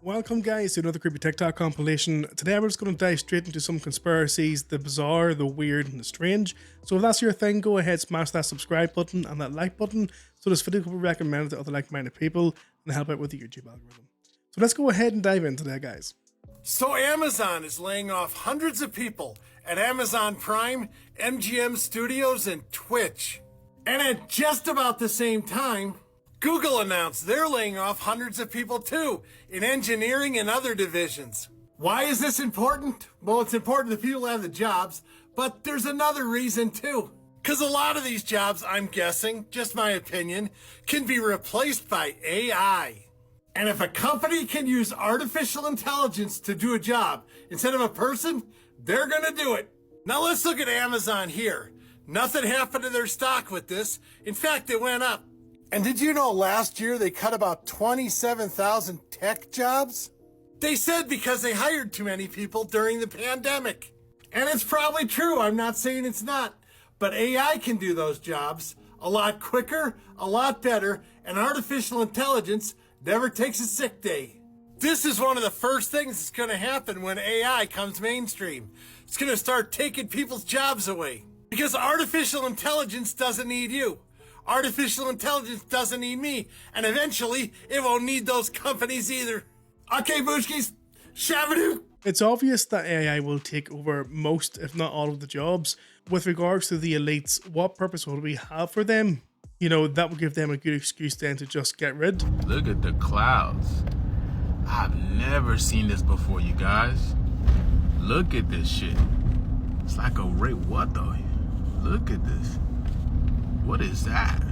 Welcome guys to another creepy TikTok compilation. Today we're just going to dive straight into some conspiracies, the bizarre, the weird and the strange. So if that's your thing, go ahead, smash that subscribe button and that like button so this video can be recommended to other like-minded people and help out with the YouTube algorithm. So let's go ahead and dive into that, guys. So Amazon is laying off hundreds of people at Amazon Prime, MGM Studios and Twitch. And at just about the same time, Google announced they're laying off hundreds of people too in engineering and other divisions. Why is this important? Well, it's important that people have the jobs, but there's another reason too. Because a lot of these jobs, I'm guessing, just my opinion, can be replaced by AI. And if a company can use artificial intelligence to do a job instead of a person, they're gonna do it. Now let's look at Amazon here. Nothing happened to their stock with this. In fact, it went up. And did you know last year they cut about 27,000 tech jobs? They said because they hired too many people during the pandemic. And it's probably true, I'm not saying it's not. But AI can do those jobs a lot quicker, a lot better, and artificial intelligence never takes a sick day. This is one of the first things that's gonna happen when AI comes mainstream. It's gonna start taking people's jobs away. Because artificial intelligence doesn't need you. Artificial intelligence doesn't need me, and eventually it won't need those companies either. Okay, Booshkis, Shabadoo. It's obvious that AI will take over most, if not all of the jobs. With regards to the elites, what purpose would we have for them? You know, that would give them a good excuse then to just get rid. Look at the clouds. I've never seen this before, you guys. Look at this shit. It's like a ray. What though? Look at this. What is that?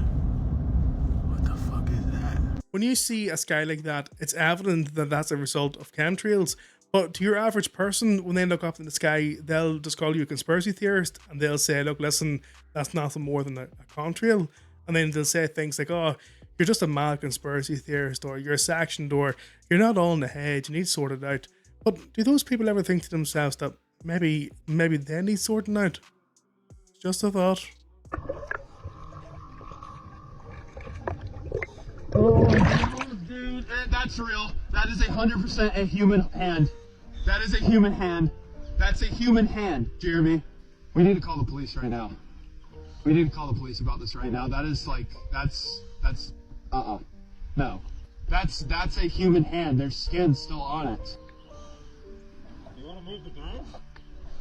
What the fuck is that? When you see a sky like that, it's evident that that's a result of chemtrails. But to your average person, when they look up in the sky, they'll just call you a conspiracy theorist and they'll say, look, listen, that's nothing more than a contrail. And then they'll say things like, oh, you're just a mad conspiracy theorist, or you're sectioned, or you're not all in the head, you need sorted out. But do those people ever think to themselves that maybe they need sorting out? Just a thought. Oh, dude, that's real. That is 100% a human hand. That is a human hand. That's a human hand, Jeremy. We need to call the police right now. We need to call the police about this right now. That is like, no. That's a human hand. There's skin still on it. You want to move the bag?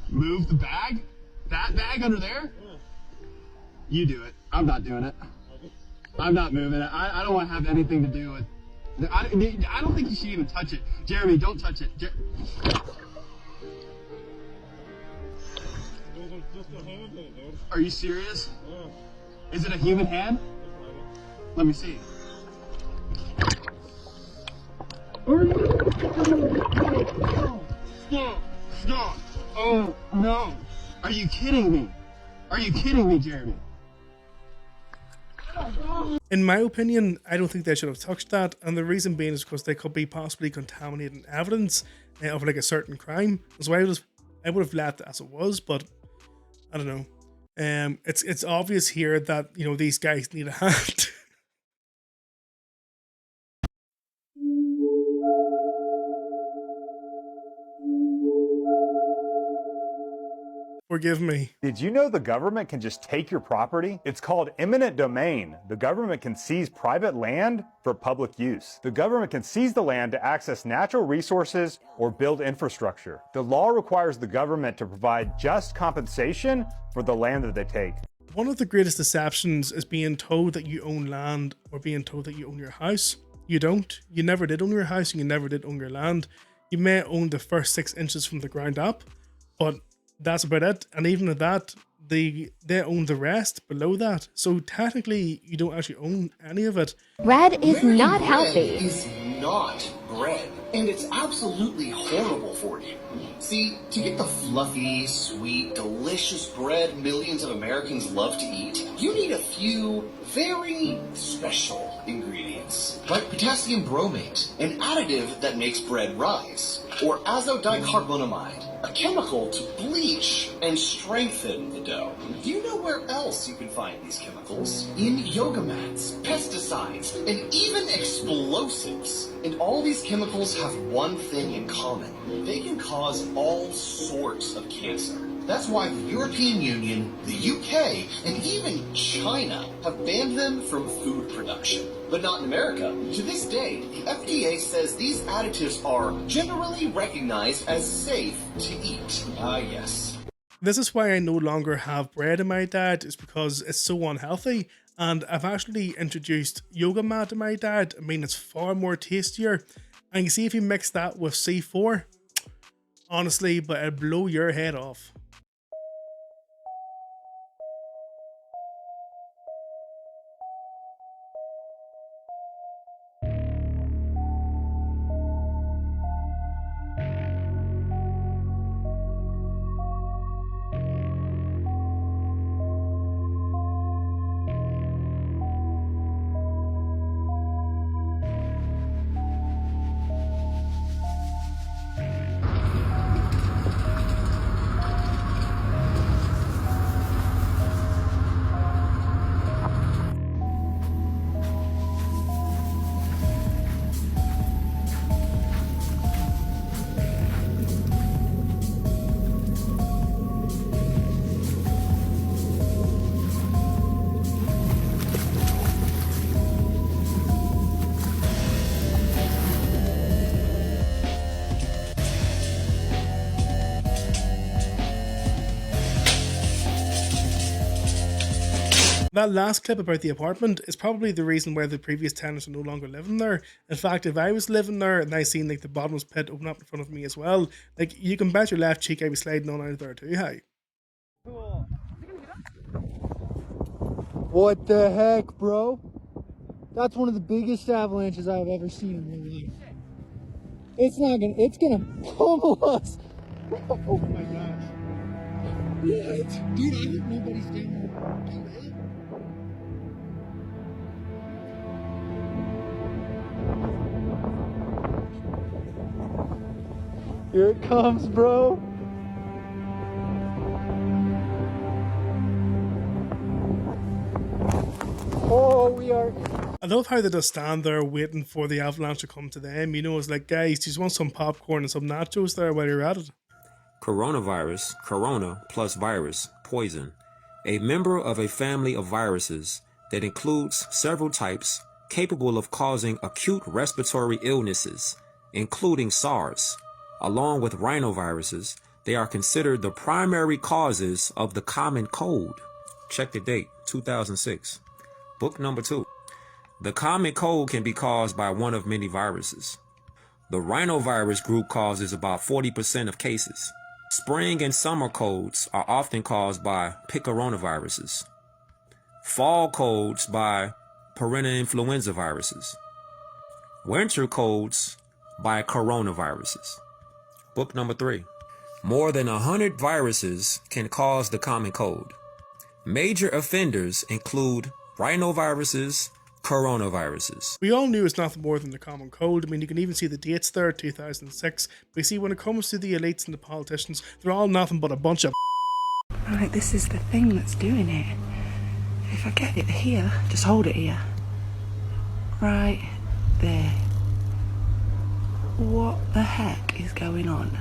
Move the bag? That bag under there? Yeah. You do it. I'm not doing it. I'm not moving it. I don't want to have anything to do with... I don't think you should even touch it. Jeremy, don't touch it. There's just a hand in it, dude. Are you serious? Yeah. Is it a human hand? Let me see. Stop! Stop! Oh, no! Are you kidding me? Are you kidding me, Jeremy? In my opinion, I don't think they should have touched that, and the reason being is because they could be possibly contaminating evidence of like a certain crime. So I would have left it as it was, but I don't know. It's obvious here that, you know, these guys need a hand. Forgive me. Did you know the government can just take your property? It's called eminent domain. The government can seize private land for public use. The government can seize the land to access natural resources or build infrastructure. The law requires the government to provide just compensation for the land that they take. One of the greatest deceptions is being told that you own land or being told that you own your house. You don't. You never did own your house and you never did own your land. You may own the first 6 inches from the ground up, but that's about it. And even at that, they own the rest below that. So technically, you don't actually own any of it. Bread is not healthy. Is not bread, and it's absolutely horrible for you. See, to get the fluffy, sweet, delicious bread millions of Americans love to eat, you need a few very special ingredients, like potassium bromate, an additive that makes bread rise, or azodicarbonamide, a chemical to bleach and strengthen the dough. Do you know where else you can find these chemicals? In yoga mats, pesticides, and even explosives. And all these chemicals have one thing in common. They can cause all sorts of cancer. That's why the European Union, the UK, and even China have banned them from food production. But not in America. To this day, the FDA says these additives are generally recognized as safe to eat. Yes. This is why I no longer have bread in my diet, is because it's so unhealthy. And I've actually introduced yoga mat in my diet. I mean, it's far more tastier. And you see, if you mix that with C4, honestly, but it'll blow your head off. That last clip about the apartment is probably the reason why the previous tenants are no longer living there. In fact, if I was living there and I seen like the bottomless pit open up in front of me as well, like you can bet your left cheek I'd be sliding on out of there too high. What the heck, bro? That's one of the biggest avalanches I've ever seen in my life. It's gonna pummel us. Oh my gosh. What? Dude, I hope nobody's down there. Here it comes, bro. Oh, we are. I love how they just stand there waiting for the avalanche to come to them. You know, it's like, guys, just want some popcorn and some nachos there while you're at it. Coronavirus, corona plus virus, poison. A member of a family of viruses that includes several types capable of causing acute respiratory illnesses, including SARS. Along with rhinoviruses, they are considered the primary causes of the common cold. Check the date, 2006. Book number 2. The common cold can be caused by one of many viruses. The rhinovirus group causes about 40% of cases. Spring and summer colds are often caused by picornaviruses. Fall colds by parainfluenza viruses. Winter colds by coronaviruses. Book number 3. More than 100 viruses can cause the common cold. Major offenders include rhinoviruses, coronaviruses. We all knew it's nothing more than the common cold. I mean, you can even see the dates there, 2006. But you see, when it comes to the elites and the politicians, they're all nothing but a bunch of Right, this is the thing that's doing it. If I get it here, just hold it here. Right there. What the heck is going on?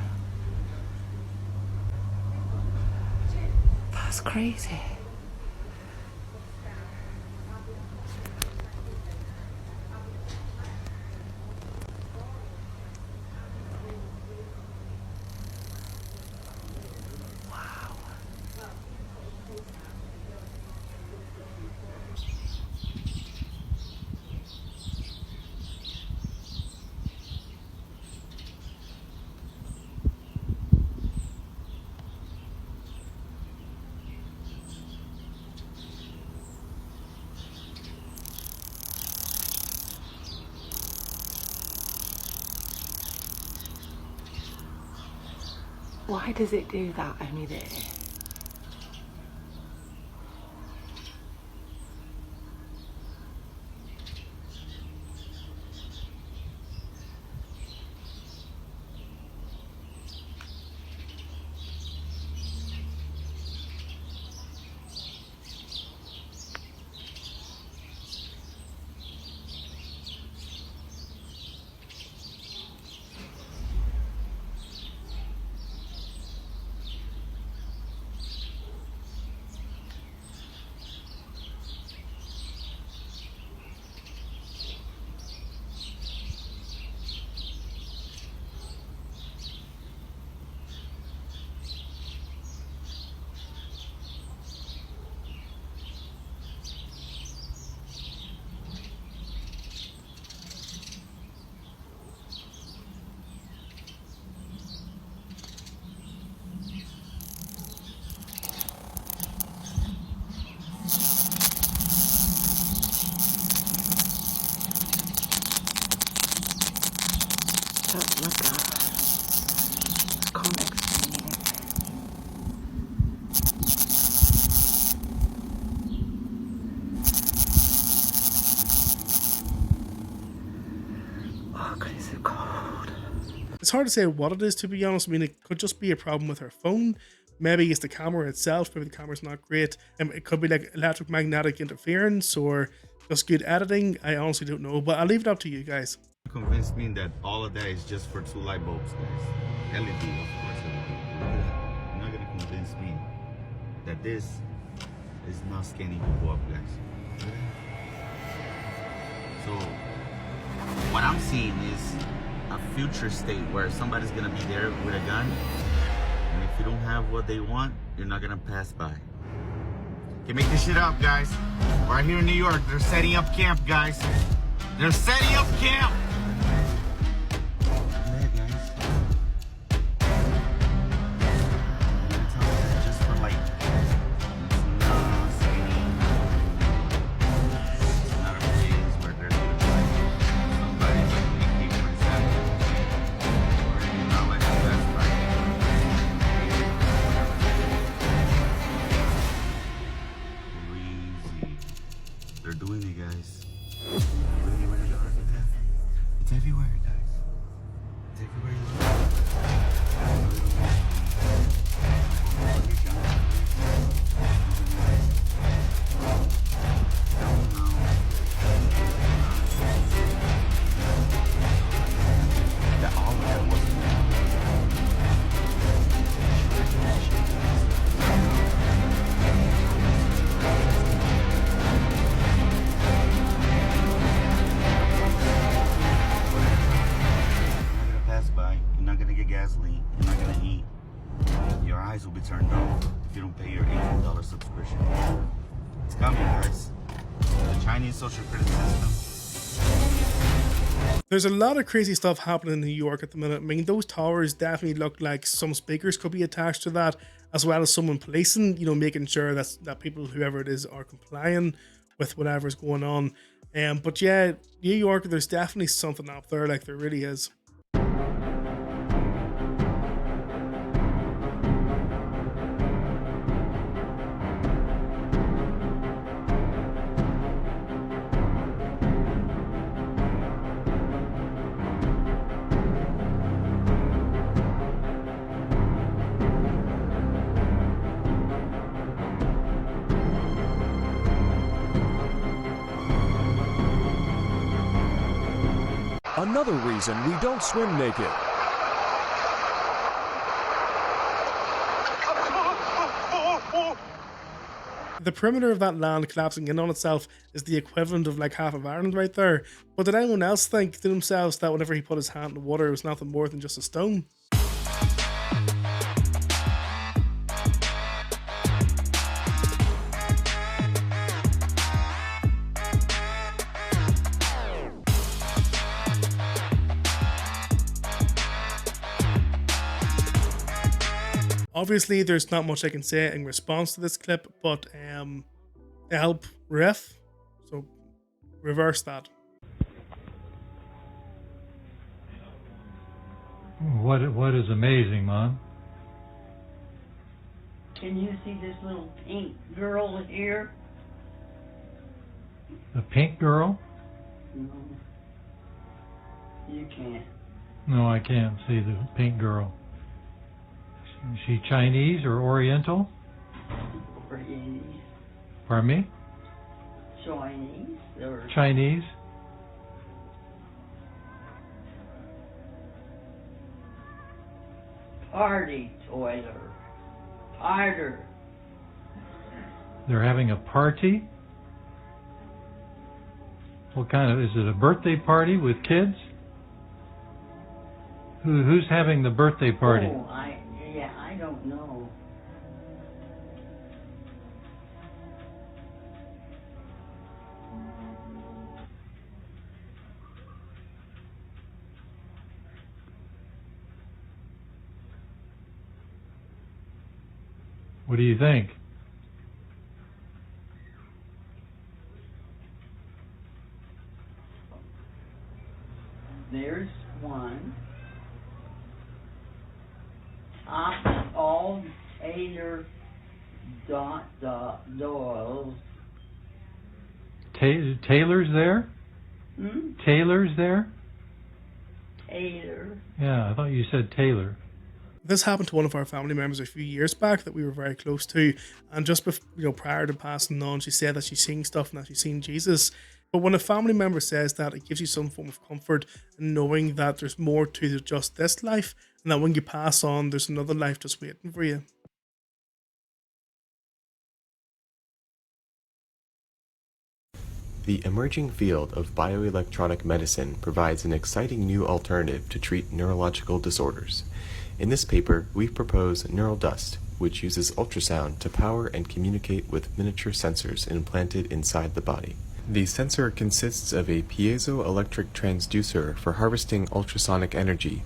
That's crazy. Why does it do that only there? look up. Comics. Oh, God, it's so cold. It's hard to say what it is, to be honest. I mean, it could just be a problem with her phone. Maybe it's the camera itself. Maybe the camera's not great. It could be like electromagnetic interference or just good editing. I honestly don't know, but I'll leave it up to you guys. Convinced me that all of that is just for 2 light bulbs, guys. LED, of course. You're not gonna convince me that this is not scanning people up, guys. So what I'm seeing is a future state where somebody's gonna be there with a gun, and if you don't have what they want, you're not gonna pass by. Can make this shit up, guys. Right here in New York, they're setting up camp, guys. They're setting up camp. Yeah, guys. That's how it's just for like. It's not a place where there's somebody's like AK-47 or you're not like a Best Buy. Crazy. They're doing it, guys. It's everywhere, guys. It's everywhere you look. That all of that wasn't gasoline, you're not gonna eat. Your eyes will be turned off if you don't pay your $18 subscription. It's coming, guys. The Chinese social credit system. There's a lot of crazy stuff happening in New York at the minute. I mean, those towers definitely look like some speakers could be attached to that, as well as someone policing, you know, making sure that people, whoever it is, are complying with whatever's going on. But yeah, New York, there's definitely something up there, like there really is. Another reason we don't swim naked. The perimeter of that land collapsing in on itself is the equivalent of like half of Ireland right there. But did anyone else think to themselves that whenever he put his hand in the water, it was nothing more than just a stone? Obviously, there's not much I can say in response to this clip, but help ref, so reverse that. What is amazing, Mom? Can you see this little pink girl here? The pink girl? No. You can't. No, I can't see the pink girl. Is she Chinese or Oriental? Chinese. Pardon me? Chinese? Or Chinese? party toiler. Harder. They're having a party? What kind of, is it a birthday party with kids? Who's having the birthday party? Oh, I don't know. What do you think? There's one. all Taylor Doyle's. Taylor's there? Taylor's there? Taylor. Yeah, I thought you said Taylor. This happened to one of our family members a few years back that we were very close to, and just prior to passing on, she said that she's seeing stuff and that she's seen Jesus. But when a family member says that, it gives you some form of comfort in knowing that there's more to just this life, and that when you pass on, there's another life just waiting for you. The emerging field of bioelectronic medicine provides an exciting new alternative to treat neurological disorders. In this paper, we propose Neural Dust, which uses ultrasound to power and communicate with miniature sensors implanted inside the body. The sensor consists of a piezoelectric transducer for harvesting ultrasonic energy,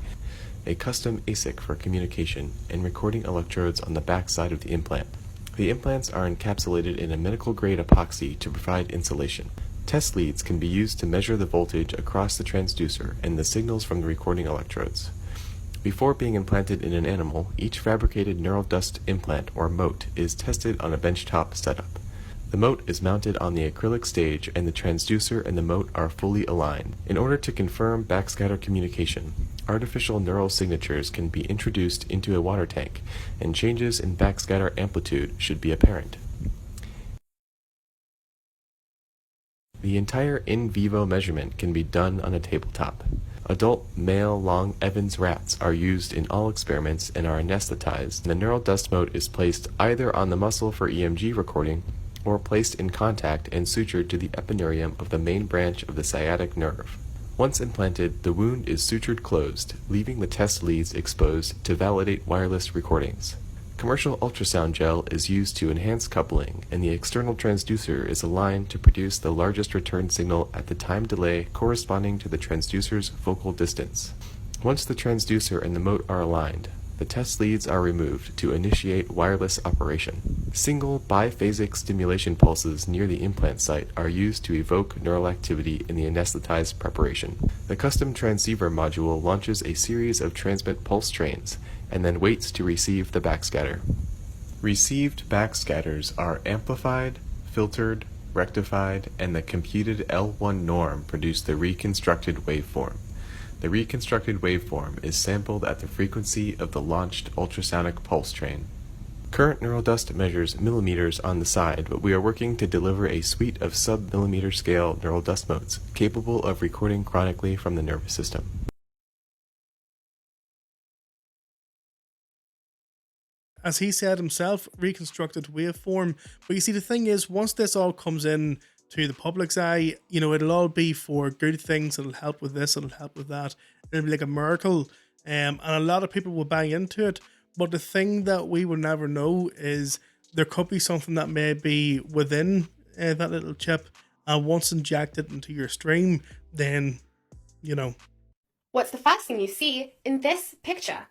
a custom ASIC for communication, and recording electrodes on the back side of the implant. The implants are encapsulated in a medical-grade epoxy to provide insulation. Test leads can be used to measure the voltage across the transducer and the signals from the recording electrodes. Before being implanted in an animal, each fabricated neural dust implant, or mote, is tested on a benchtop setup. The mote is mounted on the acrylic stage, and the transducer and the mote are fully aligned. In order to confirm backscatter communication, artificial neural signatures can be introduced into a water tank, and changes in backscatter amplitude should be apparent. The entire in vivo measurement can be done on a tabletop. Adult male long Evans rats are used in all experiments and are anesthetized. The neural dust mote is placed either on the muscle for EMG recording or placed in contact and sutured to the epineurium of the main branch of the sciatic nerve. Once implanted, the wound is sutured closed, leaving the test leads exposed to validate wireless recordings. Commercial ultrasound gel is used to enhance coupling, and the external transducer is aligned to produce the largest return signal at the time delay corresponding to the transducer's focal distance. Once the transducer and the mote are aligned, the test leads are removed to initiate wireless operation. Single biphasic stimulation pulses near the implant site are used to evoke neural activity in the anesthetized preparation. The custom transceiver module launches a series of transmit pulse trains and then waits to receive the backscatter. Received backscatters are amplified, filtered, rectified, and the computed L1 norm produce the reconstructed waveform. The reconstructed waveform is sampled at the frequency of the launched ultrasonic pulse train. Current neural dust measures millimeters on the side, but we are working to deliver a suite of sub-millimeter scale neural dust motes capable of recording chronically from the nervous system. As he said himself, reconstructed waveform. But you see, the thing is, once this all comes in to the public's eye, it'll all be for good things. It'll help with this, it'll help with that. It'll be like a miracle. And a lot of people will buy into it. But the thing that we will never know is there could be something that may be within that little chip. And once injected into your stream, then, What's the first thing you see in this picture?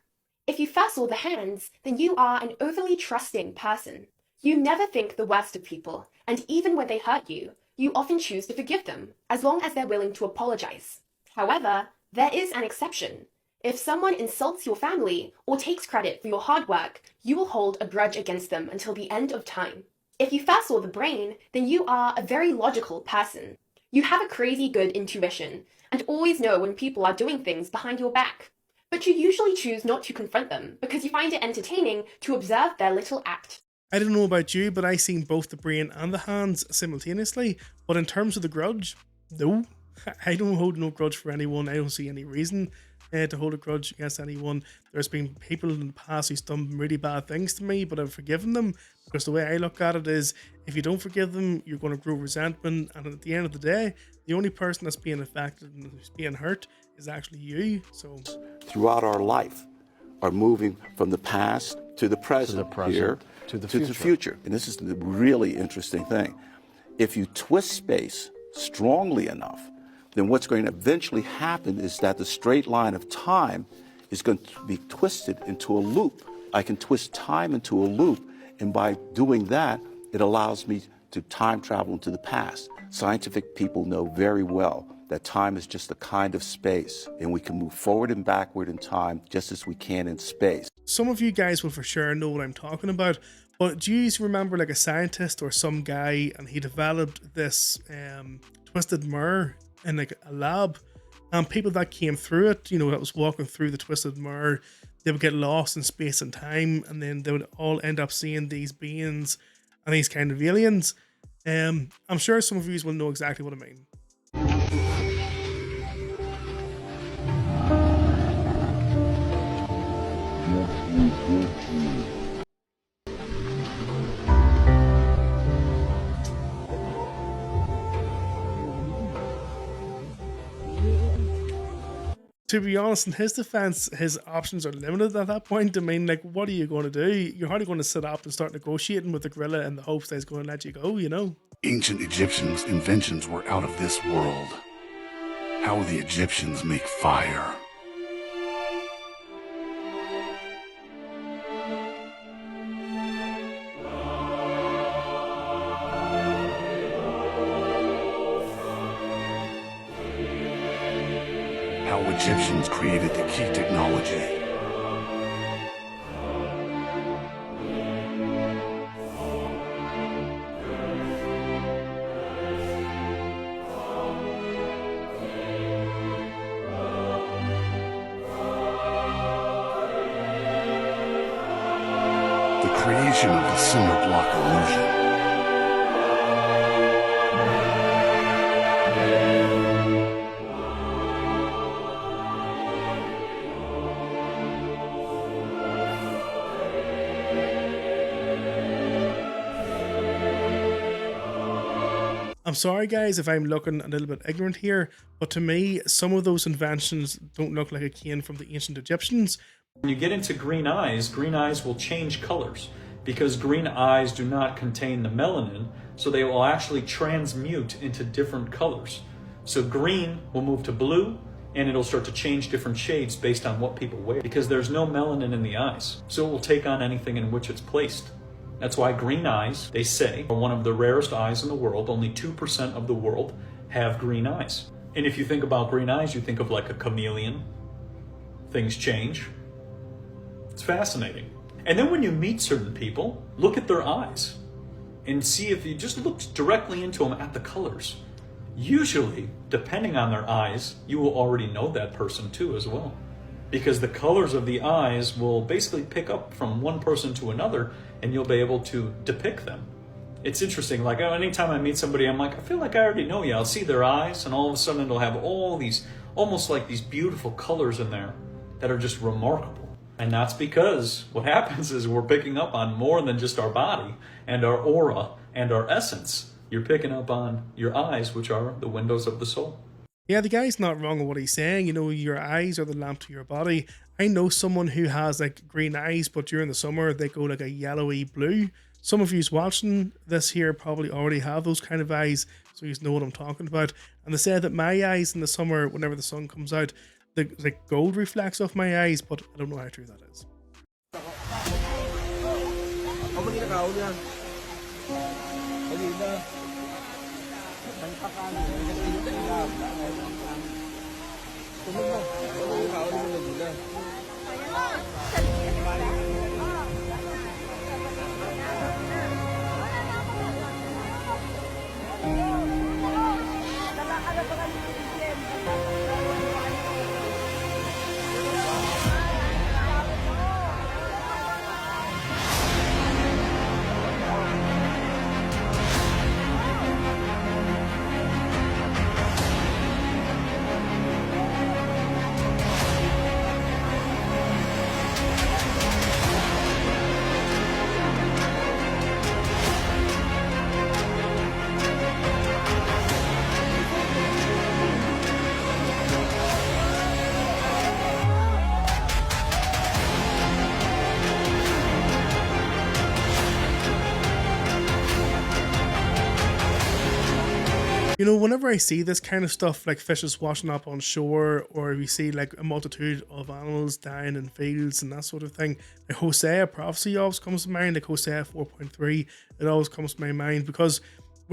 If you first saw the hands, then you are an overly trusting person. You never think the worst of people, and even when they hurt you, you often choose to forgive them, as long as they're willing to apologize. However, there is an exception. If someone insults your family or takes credit for your hard work, you will hold a grudge against them until the end of time. If you first saw the brain, then you are a very logical person. You have a crazy good intuition, and always know when people are doing things behind your back. But you usually choose not to confront them because you find it entertaining to observe their little act. I don't know about you, but I seen both the brain and the hands simultaneously. But in terms of the grudge, no. I don't hold no grudge for anyone. I don't see any reason to hold a grudge against anyone. There's been people in the past who's done really bad things to me, but I've forgiven them. Because the way I look at it is, if you don't forgive them, you're going to grow resentment. And at the end of the day, the only person that's being affected and who's being hurt is actually you. So throughout our life are moving from the past to the present, here to the future. And this is the really interesting thing. If you twist space strongly enough, then what's going to eventually happen is that the straight line of time is going to be twisted into a loop. I can twist time into a loop, and by doing that, it allows me to time travel into the past. Scientific people know very well that time is just a kind of space, and we can move forward and backward in time just as we can in space. Some of you guys will for sure know what I'm talking about, but do you remember like a scientist or some guy, and he developed this twisted mirror in like a lab, and people that came through it, you know, that was walking through the twisted mirror, they would get lost in space and time, and then they would all end up seeing these beings and these kind of aliens. I'm sure some of you will know exactly what I mean. To be honest, in his defense, his options are limited at that point. I mean, like, what are you going to do? You're hardly going to sit up and start negotiating with the gorilla in the hopes that he's going to let you go, you know? Ancient Egyptians' inventions were out of this world. How will the Egyptians make fire? How Egyptians created the key technology. The creation of the cinder block illusion. I'm sorry guys if I'm looking a little bit ignorant here, but to me, some of those inventions don't look like it came from the ancient Egyptians. When you get into green eyes will change colors because green eyes do not contain the melanin, so they will actually transmute into different colors. So green will move to blue, and it'll start to change different shades based on what people wear because there's no melanin in the eyes, so it will take on anything in which it's placed. That's why green eyes, they say, are one of the rarest eyes in the world. Only 2% of the world have green eyes. And if you think about green eyes, you think of like a chameleon. Things change. It's fascinating. And then when you meet certain people, look at their eyes and see if you just look directly into them at the colors. Usually, depending on their eyes, you will already know that person too as well. Because the colors of the eyes will basically pick up from one person to another, and you'll be able to depict them. It's interesting, like anytime I meet somebody, I'm like, I feel like I already know you. I'll see their eyes, and all of a sudden it'll have all these, almost like these beautiful colors in there that are just remarkable. And that's because what happens is we're picking up on more than just our body and our aura and our essence. You're picking up on your eyes, which are the windows of the soul. Yeah, the guy's not wrong in what he's saying. You know, your eyes are the lamp to your body. I know someone who has like green eyes, but during the summer they go like a yellowy blue. Some of you watching this here probably already have those kind of eyes, so you know what I'm talking about. And they say that my eyes in the summer, whenever the sun comes out, the gold reflects off my eyes, but I don't know how true that is. You know, whenever I see this kind of stuff, like fishes washing up on shore, or we see like a multitude of animals dying in fields and that sort of thing, like Hosea prophecy always comes to mind, like Hosea 4.3, it always comes to my mind, because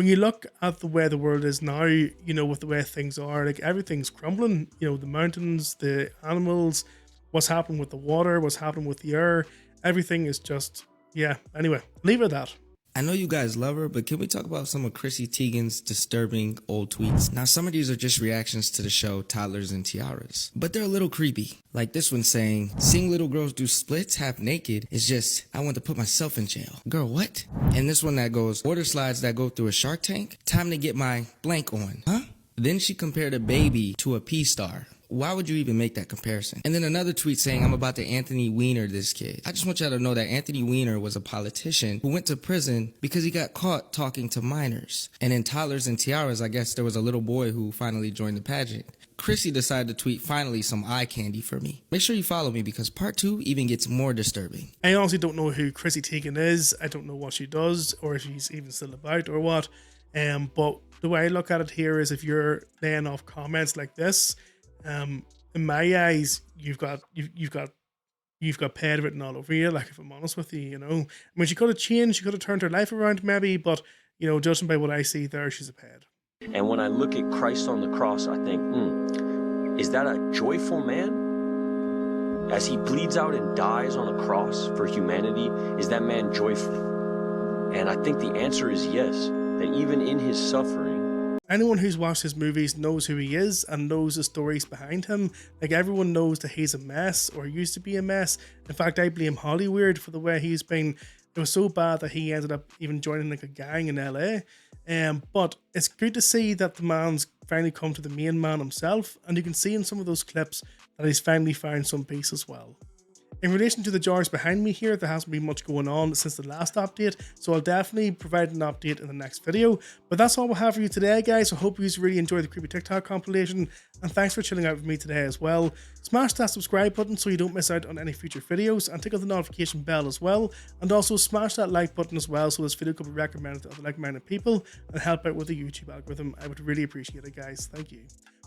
when you look at the way the world is now, you know, with the way things are, like everything's crumbling, you know, the mountains, the animals, what's happening with the water, what's happening with the air, everything is just, yeah. Anyway, leave it at that. I know you guys love her, but can we talk about some of Chrissy Teigen's disturbing old tweets? Now, some of these are just reactions to the show Toddlers and Tiaras, but they're a little creepy. Like this one saying, seeing little girls do splits half naked is just, I want to put myself in jail. Girl, what? And this one that goes, water slides that go through a Shark Tank? Time to get my blank on. Huh? Then she compared a baby to a P-star. Why would you even make that comparison? And then another tweet saying, I'm about to Anthony Weiner this kid. I just want y'all to know that Anthony Weiner was a politician who went to prison because he got caught talking to minors. And in Toddlers and Tiaras, I guess there was a little boy who finally joined the pageant. Chrissy decided to tweet, finally some eye candy for me. Make sure you follow me because part 2 even gets more disturbing. I honestly don't know who Chrissy Teigen is. I don't know what she does or if she's even still about or what. But the way I look at it here is if you're laying off comments like this, in my eyes, you've got paid written all over you. Like, if I'm honest with you, you know, I mean, she could have changed, she could have turned her life around maybe, but you know, judging by what I see there, she's a paid. And when I look at Christ on the cross, I think, is that a joyful man? As he bleeds out and dies on a cross for humanity, is that man joyful? And I think the answer is yes, that even in his suffering, anyone who's watched his movies knows who he is and knows the stories behind him. Like, everyone knows that he's a mess or used to be a mess. In fact, I blame Hollywood for the way he's been. It was so bad that he ended up even joining like a gang in LA. But it's good to see that the man's finally come to the main man himself, and you can see in some of those clips that he's finally found some peace as well. In relation to the jars behind me here, there hasn't been much going on since the last update, so I'll definitely provide an update in the next video. But that's all we'll have for you today, guys. I hope you really enjoyed the Creepy TikTok compilation, and thanks for chilling out with me today as well. Smash that subscribe button so you don't miss out on any future videos, and tick on the notification bell as well, and also smash that like button as well so this video could be recommended to other like-minded people and help out with the YouTube algorithm. I would really appreciate it, guys. Thank you.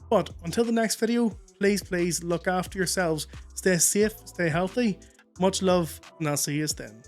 But until the next video, please look after yourselves. Stay safe, stay healthy. Much love, and I'll see you then.